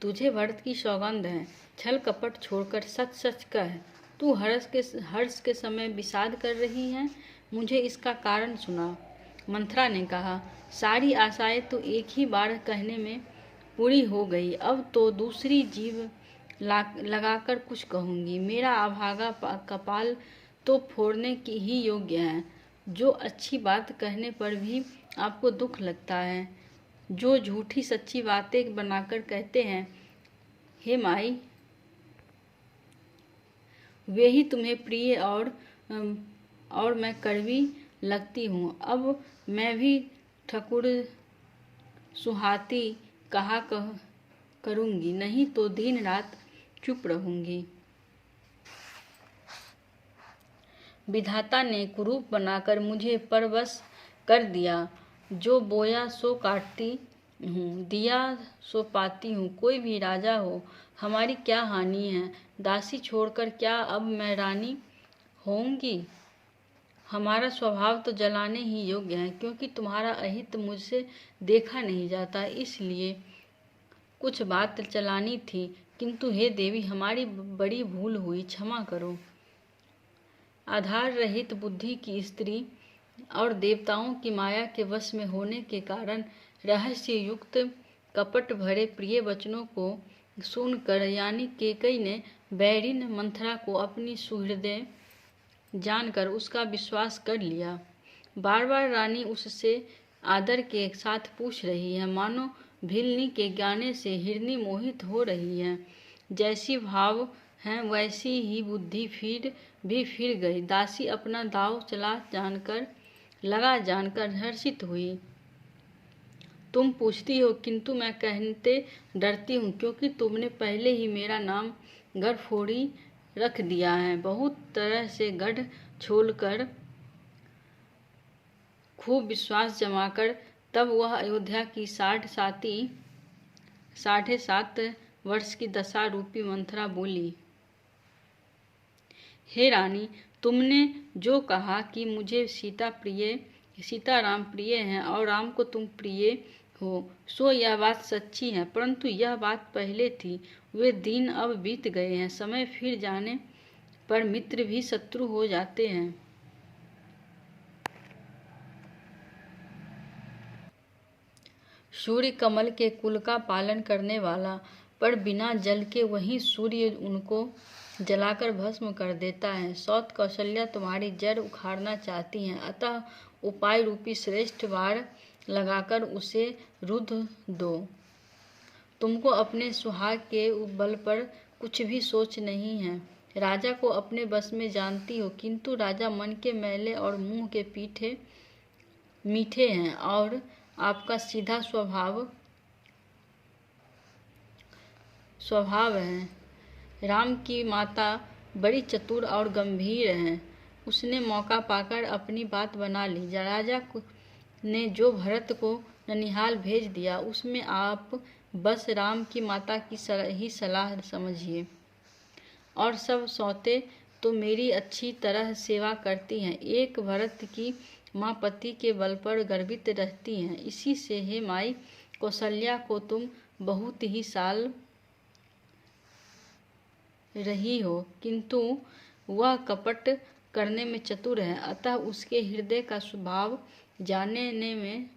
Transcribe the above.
तुझे भरत की सौगंध है, छल कपट छोड़कर सच सच कह। तू हर्ष के समय विषाद कर रही है, मुझे इसका कारण सुना। मंथरा ने कहा, सारी आशाएं तो एक ही बार कहने में पूरी हो गई, अब तो दूसरी जीव लगाकर कुछ कहूँगी। मेरा अभागा कपाल तो फोड़ने की ही योग्य है। जो अच्छी बात कहने पर भी आपको दुख लगता है, जो झूठी सच्ची बातें बनाकर कहते हैं, हे माई, वे ही तुम्हें प्रिय और मैं कड़वी लगती हूँ। अब मैं भी ठकुर सुहाती कहा करूँगी, नहीं तो दिन रात चुप रहूँगी। विधाता ने कुरूप बनाकर मुझे परवश कर दिया। जो बोया सो काटती हूँ, दिया सो पाती हूँ। कोई भी राजा हो, हमारी क्या हानि है। दासी छोड़कर क्या अब मैं रानी होऊंगी। हमारा स्वभाव तो जलाने ही योग्य है, क्योंकि तुम्हारा अहित मुझसे देखा नहीं जाता, इसलिए कुछ बात चलानी थी। किंतु हे देवी, हमारी बड़ी भूल हुई, क्षमा करो। आधार रहित बुद्धि की स्त्री और देवताओं की माया के वश में होने के कारण रहस्य युक्त कपट भरे प्रिय वचनों को सुनकर यानी केकई ने बैरिन मंथरा को अपनी सुहृदय जानकर उसका विश्वास कर लिया। बार बार रानी उससे आदर के साथ पूछ रही है, मानो भिलनी के गाने से हिरनी मोहित हो रही है। जैसी भाव हैं वैसी ही बुद्धि फिर गई। दासी अपना दाव लगा जानकर हर्षित हुई। तुम पूछती हो, किंतु मैं कहते डरती हूँ, क्योंकि तुमने पहले ही मेरा नाम गढ़फोड़ी रख दिया है। बहुत तरह से गढ़ छोलकर खूब विश्वास जमाकर तब वह अयोध्या की 7.5 वर्ष की दशा रूपी मंथरा बोली, हे रानी, तुमने जो कहा कि मुझे सीताराम प्रिय हैं और राम को तुम प्रिय हो, सो यह बात सच्ची है, परंतु यह बात पहले थी। वे दिन अब बीत गए हैं। समय फिर जाने पर मित्र भी शत्रु हो जाते हैं। सूर्य कमल के कुल का पालन करने वाला, पर बिना जल के वही सूर्य उनको जलाकर भस्म कर देता है। सौत कौशल्या तुम्हारी जड़ उखाड़ना चाहती हैं, अतः उपाय रूपी श्रेष्ठ वार लगाकर उसे रुद्ध दो। तुमको अपने सुहाग के बल पर कुछ भी सोच नहीं है। राजा को अपने बस में जानती हो, किंतु राजा मन के मैले और मुंह के मीठे हैं, और आपका सीधा स्वभाव है। राम की माता बड़ी चतुर और गंभीर हैं। उसने मौका पाकर अपनी बात बना ली। राजा ने जो भरत को ननिहाल भेज दिया, उसमें आप बस राम की माता की ही सलाह समझिए, और सब सौतें तो मेरी अच्छी तरह सेवा करती हैं। एक भरत की माँ पति के बल पर गर्वित रहती हैं। इसी से हे माई कौशल्या को तुम बहुत ही साल रही हो, किंतु वह कपट करने में चतुर है, अतः उसके हृदय का स्वभाव जानने में